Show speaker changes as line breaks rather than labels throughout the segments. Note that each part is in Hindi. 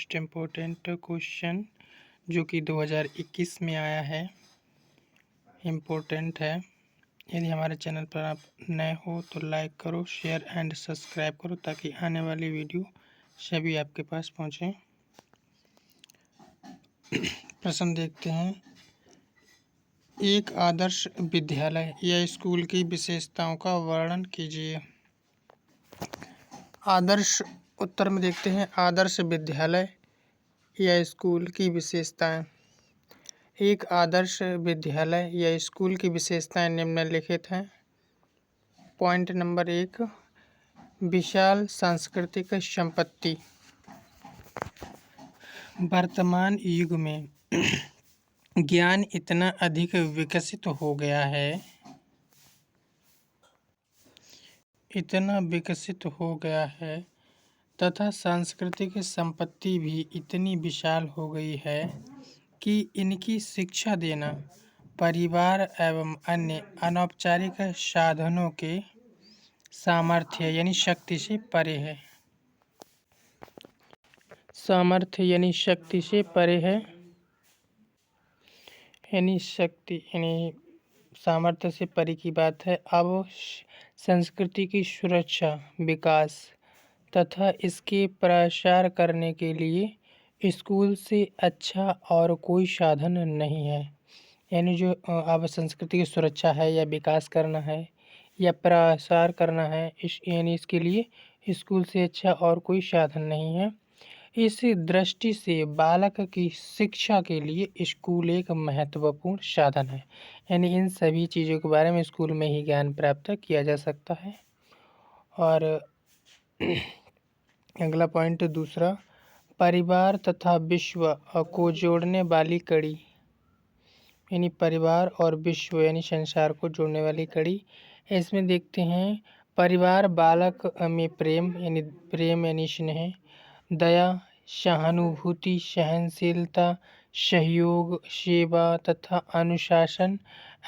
मोस्ट इम्पोर्टेंट क्वेश्चन जो कि 2021 में आया है, इम्पोर्टेंट है। यदि हमारे चैनल पर आप नए हो तो लाइक करो, शेयर एंड सब्सक्राइब करो ताकि आने वाली वीडियो सभी आपके पास पहुँचे। प्रश्न देखते हैं। एक आदर्श विद्यालय या स्कूल की विशेषताओं का वर्णन कीजिए। आदर्श उत्तर में देखते हैं आदर्श विद्यालय या स्कूल की विशेषताएं। एक आदर्श विद्यालय या स्कूल की विशेषताएं निम्नलिखित हैं। पॉइंट नंबर 1, विशाल सांस्कृतिक संपत्ति। वर्तमान युग में ज्ञान इतना अधिक विकसित हो गया है तथा सांस्कृतिक संपत्ति भी इतनी विशाल हो गई है कि इनकी शिक्षा देना परिवार एवं अन्य अनौपचारिक साधनों के सामर्थ्य यानी शक्ति से परे है। सामर्थ्य यानी शक्ति से परे है, यानी शक्ति यानी सामर्थ्य से परे की बात है। अब संस्कृति की सुरक्षा, विकास तथा इसके प्रसार करने के लिए स्कूल से अच्छा और कोई साधन नहीं है। यानी जो अब संस्कृति की सुरक्षा है या विकास करना है या प्रसार करना है, यानी इसके लिए स्कूल से अच्छा और कोई साधन नहीं है। इस दृष्टि से बालक की शिक्षा के लिए स्कूल एक महत्वपूर्ण साधन है। यानी इन सभी चीज़ों के बारे में स्कूल में ही ज्ञान प्राप्त किया जा सकता है। और अगला पॉइंट दूसरा, परिवार तथा विश्व को जोड़ने वाली कड़ी। यानी परिवार और विश्व यानी संसार को जोड़ने वाली कड़ी। इसमें देखते हैं परिवार बालक में प्रेम यानी स्नेह, दया, सहानुभूति, सहनशीलता, सहयोग, सेवा तथा अनुशासन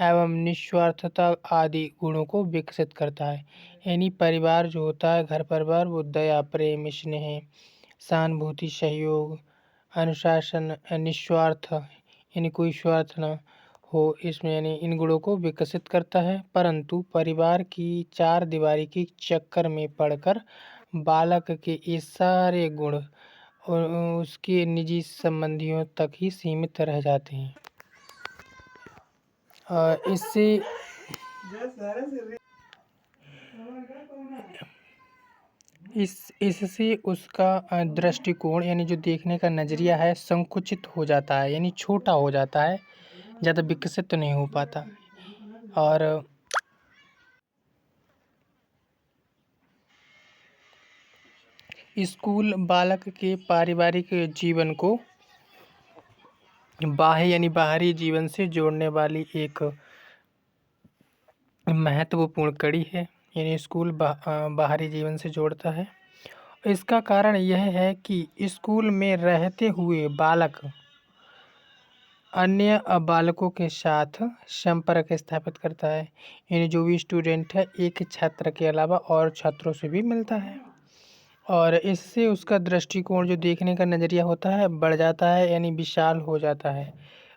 एवं निस्वार्थता आदि गुणों को विकसित करता है। यानी परिवार जो होता है, घर परिवार, वो दया, प्रेम, स्नेह, सहानुभूति, सहयोग, अनुशासन, निस्वार्थ यानी कोई स्वार्थ न हो, इसमें यानी इन गुणों को विकसित करता है। परंतु परिवार की चार दीवारी के चक्कर में पड़कर बालक के ये सारे गुण और उसके निजी संबंधियों तक ही सीमित रह जाते हैं। इससे उसका दृष्टिकोण यानी जो देखने का नज़रिया है संकुचित हो जाता है, यानी छोटा हो जाता है, ज़्यादा विकसित नहीं हो पाता। और स्कूल बालक के पारिवारिक जीवन को बाह्य यानी बाहरी जीवन से जोड़ने वाली एक महत्वपूर्ण कड़ी है। यानी स्कूल बाहरी जीवन से जोड़ता है। इसका कारण यह है कि स्कूल में रहते हुए बालक अन्य बालकों के साथ संपर्क स्थापित करता है। यानी जो भी स्टूडेंट है एक छात्र के अलावा और छात्रों से भी मिलता है और इससे उसका दृष्टिकोण जो देखने का नज़रिया होता है बढ़ जाता है, यानी विशाल हो जाता है,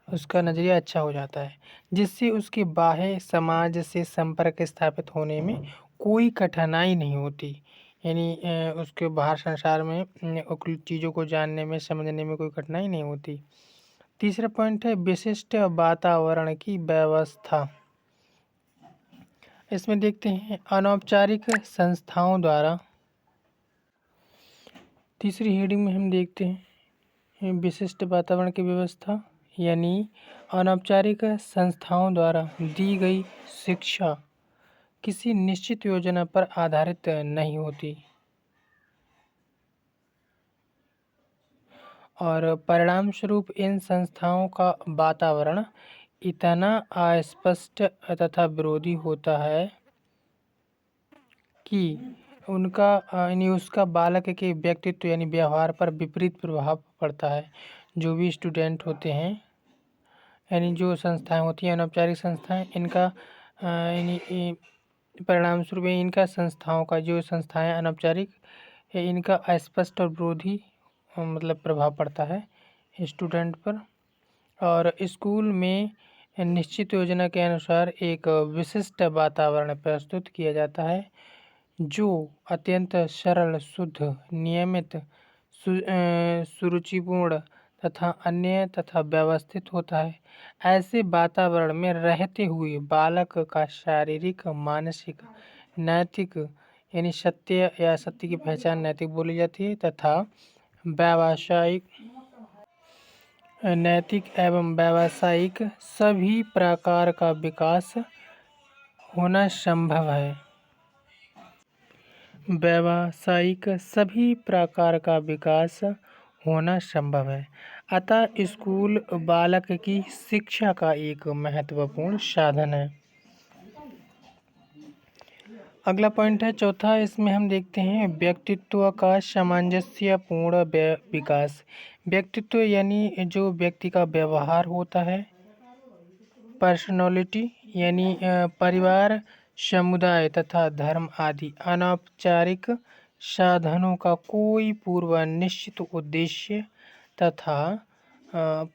उसका नज़रिया अच्छा हो जाता है, जिससे उसके बाह्य समाज से संपर्क स्थापित होने में कोई कठिनाई नहीं होती। यानी उसके बाहर संसार में चीज़ों को जानने में, समझने में कोई कठिनाई नहीं होती। तीसरा पॉइंट है विशिष्ट वातावरण की व्यवस्था। इसमें देखते हैं अनौपचारिक संस्थाओं द्वारा। तीसरी हेडिंग में हम देखते हैं विशिष्ट वातावरण की व्यवस्था, यानी अनौपचारिक संस्थाओं द्वारा दी गई शिक्षा किसी निश्चित योजना पर आधारित नहीं होती और परिणाम स्वरूप इन संस्थाओं का वातावरण इतना अस्पष्ट तथा विरोधी होता है कि यानी उसका बालक के व्यक्तित्व यानी व्यवहार पर विपरीत प्रभाव पड़ता है। जो भी स्टूडेंट होते हैं, यानी जो संस्थाएं होती हैं अनौपचारिक संस्थाएं, इनका यानी परिणाम स्वरूप इनका संस्थाओं का जो संस्थाएं अनौपचारिक इनका अस्पष्ट और विरोधी मतलब प्रभाव पड़ता है स्टूडेंट पर। और स्कूल में निश्चित योजना के अनुसार एक विशिष्ट वातावरण प्रस्तुत किया जाता है जो अत्यंत सरल, शुद्ध, नियमित, सुरुचिपूर्ण तथा अन्य तथा व्यवस्थित होता है। ऐसे वातावरण में रहते हुए बालक का शारीरिक, मानसिक, नैतिक यानी सत्य या सत्य की पहचान नैतिक बोली जाती है तथा नैतिक एवं व्यावसायिक सभी प्रकार का विकास होना संभव है। व्यावसायिक सभी प्रकार का विकास होना संभव है। अतः स्कूल बालक की शिक्षा का एक महत्वपूर्ण साधन है। अगला पॉइंट है चौथा, इसमें हम देखते हैं व्यक्तित्व का सामंजस्यपूर्ण विकास। व्यक्तित्व यानी जो व्यक्ति का व्यवहार होता है, पर्सनैलिटी यानी परिवार, समुदाय तथा धर्म आदि अनौपचारिक साधनों का कोई पूर्व निश्चित उद्देश्य तथा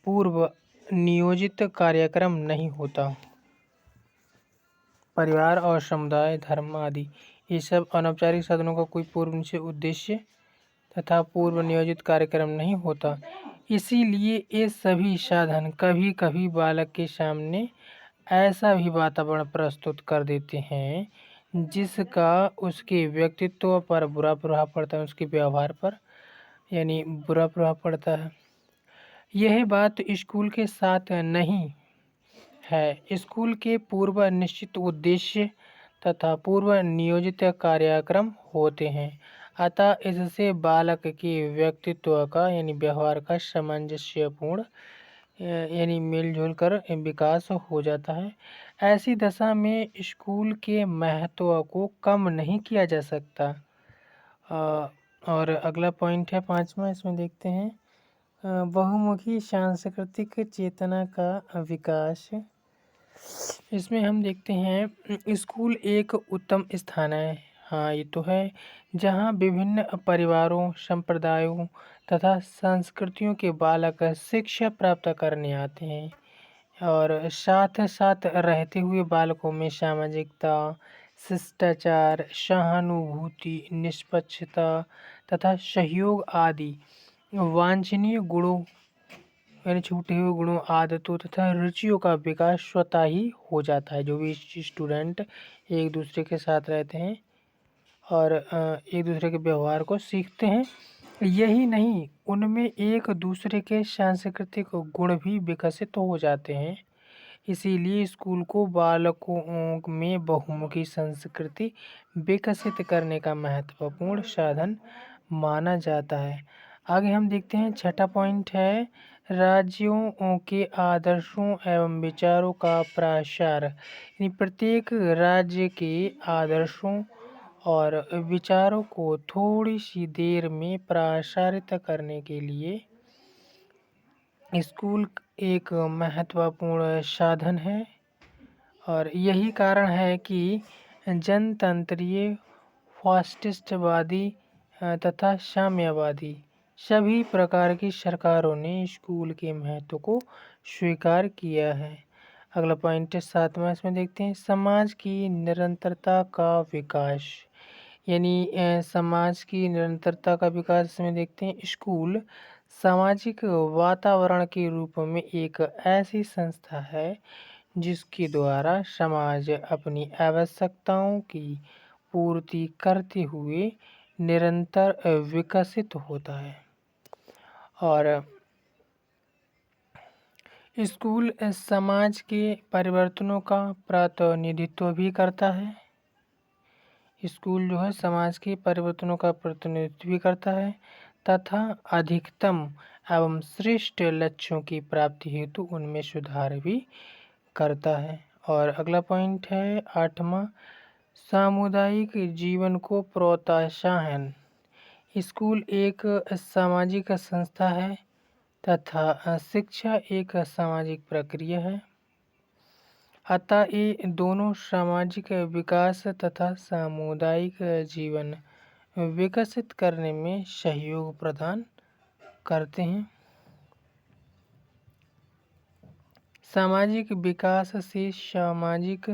पूर्व नियोजित कार्यक्रम नहीं होता। परिवार और समुदाय, धर्म आदि ये सब अनौपचारिक साधनों का कोई पूर्व निश्चित उद्देश्य तथा पूर्व नियोजित कार्यक्रम नहीं होता। इसीलिए ये सभी साधन कभी कभी बालक के सामने ऐसा भी वातावरण प्रस्तुत कर देते हैं जिसका उसके व्यक्तित्व पर बुरा प्रभाव पड़ता है, उसके व्यवहार पर यानी बुरा प्रभाव पड़ता है। यह बात स्कूल के साथ नहीं है। स्कूल के पूर्व निश्चित उद्देश्य तथा पूर्व नियोजित कार्यक्रम होते हैं। अतः इससे बालक के व्यक्तित्व का यानी व्यवहार का सामंजस्यपूर्ण यानी मिलजुल कर विकास हो जाता है। ऐसी दशा में स्कूल के महत्व को कम नहीं किया जा सकता। और अगला पॉइंट है पांचवा, इसमें देखते हैं बहुमुखी सांस्कृतिक चेतना का विकास। इसमें हम देखते हैं स्कूल एक उत्तम स्थान है, हाँ ये तो है, जहाँ विभिन्न परिवारों, संप्रदायों तथा संस्कृतियों के बालक शिक्षा प्राप्त करने आते हैं और साथ साथ रहते हुए बालकों में सामाजिकता, शिष्टाचार, सहानुभूति, निष्पक्षता तथा सहयोग आदि वांछनीय गुणों यानी छूटे हुए गुणों, आदतों तथा रुचियों का विकास स्वतः ही हो जाता है। जो भी स्टूडेंट एक दूसरे के साथ रहते हैं और एक दूसरे के व्यवहार को सीखते हैं, यही नहीं उनमें एक दूसरे के सांस्कृतिक गुण भी विकसित हो जाते हैं। इसीलिए स्कूल को बालकों में बहुमुखी संस्कृति विकसित करने का महत्वपूर्ण साधन माना जाता है। आगे हम देखते हैं छठा पॉइंट है राज्यों के आदर्शों एवं विचारों का प्रसार। यानी प्रत्येक राज्य के आदर्शों और विचारों को थोड़ी सी देर में प्रसारित करने के लिए स्कूल एक महत्वपूर्ण साधन है। और यही कारण है कि जनतंत्रीय, फासिस्टवादी तथा साम्यवादी सभी प्रकार की सरकारों ने स्कूल के महत्व को स्वीकार किया है। अगला पॉइंट है सातवां, इसमें देखते हैं समाज की निरंतरता का विकास। यानी समाज की निरंतरता का विकास इसमें देखते हैं स्कूल सामाजिक वातावरण के रूप में एक ऐसी संस्था है जिसके द्वारा समाज अपनी आवश्यकताओं की पूर्ति करते हुए निरंतर विकसित होता है। और स्कूल समाज के परिवर्तनों का प्रतिनिधित्व भी करता है। स्कूल जो है समाज के परिवर्तनों का प्रतिनिधित्व भी करता है तथा अधिकतम एवं श्रेष्ठ लक्ष्यों की प्राप्ति हेतु उनमें सुधार भी करता है। और अगला पॉइंट है आठवां, सामुदायिक जीवन को प्रोत्साहन। स्कूल एक सामाजिक संस्था है तथा शिक्षा एक सामाजिक प्रक्रिया है। अतः ये दोनों सामाजिक विकास तथा सामुदायिक जीवन विकसित करने में सहयोग प्रदान करते हैं। सामाजिक विकास से सामाजिक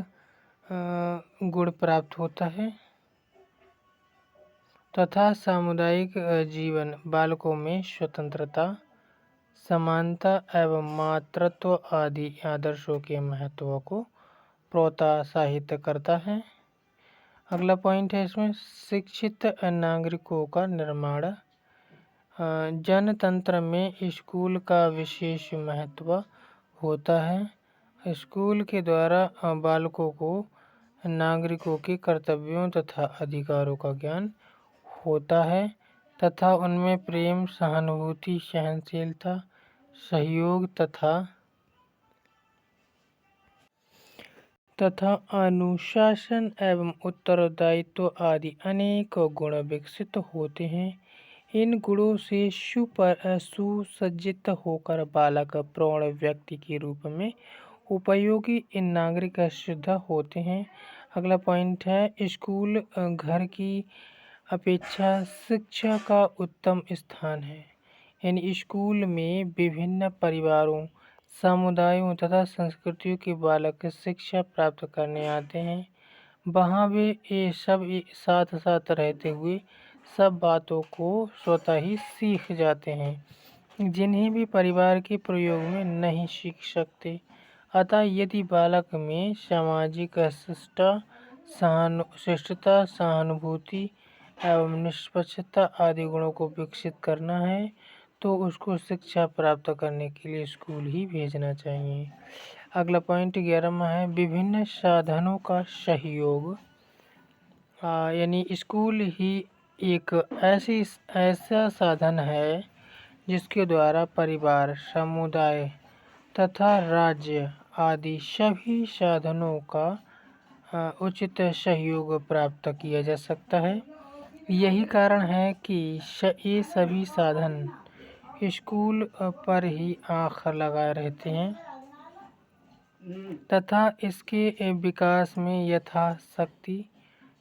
गुण प्राप्त होता है तथा सामुदायिक जीवन बालकों में स्वतंत्रता, समानता एवं मातृत्व आदि आदर्शों के महत्व को प्रोत्साहित करता है। अगला पॉइंट है इसमें शिक्षित नागरिकों का निर्माण। जनतंत्र में स्कूल का विशेष महत्व होता है। स्कूल के द्वारा बालकों को नागरिकों के कर्तव्यों तथा अधिकारों का ज्ञान होता है तथा उनमें प्रेम, सहानुभूति, सहनशीलता, सहयोग तथा अनुशासन एवं उत्तरदायित्व आदि अनेक गुण विकसित होते हैं। इन गुणों से सुसज्जित होकर बालक प्रौढ़ व्यक्ति के रूप में उपयोगी नागरिक सिद्ध होते हैं। अगला पॉइंट है स्कूल घर की अपेक्षा शिक्षा का उत्तम स्थान है। यानी स्कूल में विभिन्न परिवारों, समुदायों तथा संस्कृतियों के बालक शिक्षा प्राप्त करने आते हैं। वहाँ वे ये सब साथ साथ रहते हुए सब बातों को स्वतः ही सीख जाते हैं, जिन्हें भी परिवार के प्रयोग में नहीं सीख सकते। अतः यदि बालक में सामाजिक शिष्टता, सहानुभूति एवं निष्पक्षता आदि गुणों को विकसित करना है तो उसको शिक्षा प्राप्त करने के लिए स्कूल ही भेजना चाहिए। अगला पॉइंट 11वां है विभिन्न साधनों का सहयोग। यानी स्कूल ही एक ऐसा साधन है जिसके द्वारा परिवार, समुदाय तथा राज्य आदि सभी साधनों का उचित सहयोग प्राप्त किया जा सकता है। यही कारण है कि ये सभी साधन स्कूल पर ही आँख लगाए रहते हैं तथा इसके विकास में यथाशक्ति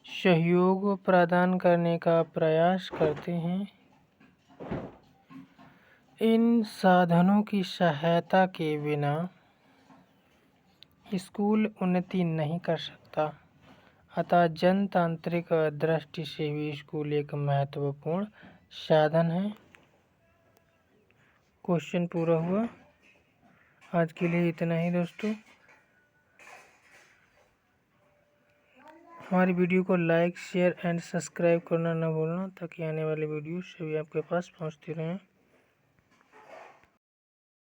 सहयोग प्रदान करने का प्रयास करते हैं। इन साधनों की सहायता के बिना स्कूल उन्नति नहीं कर सकता। अतः जनतांत्रिक दृष्टि से भी स्कूल एक महत्वपूर्ण साधन है। क्वेश्चन पूरा हुआ। आज के लिए इतना ही दोस्तों। हमारी वीडियो को लाइक, शेयर एंड सब्सक्राइब करना न भूलना ताकि आने वाली वीडियो सभी आपके पास पहुंचती रहें।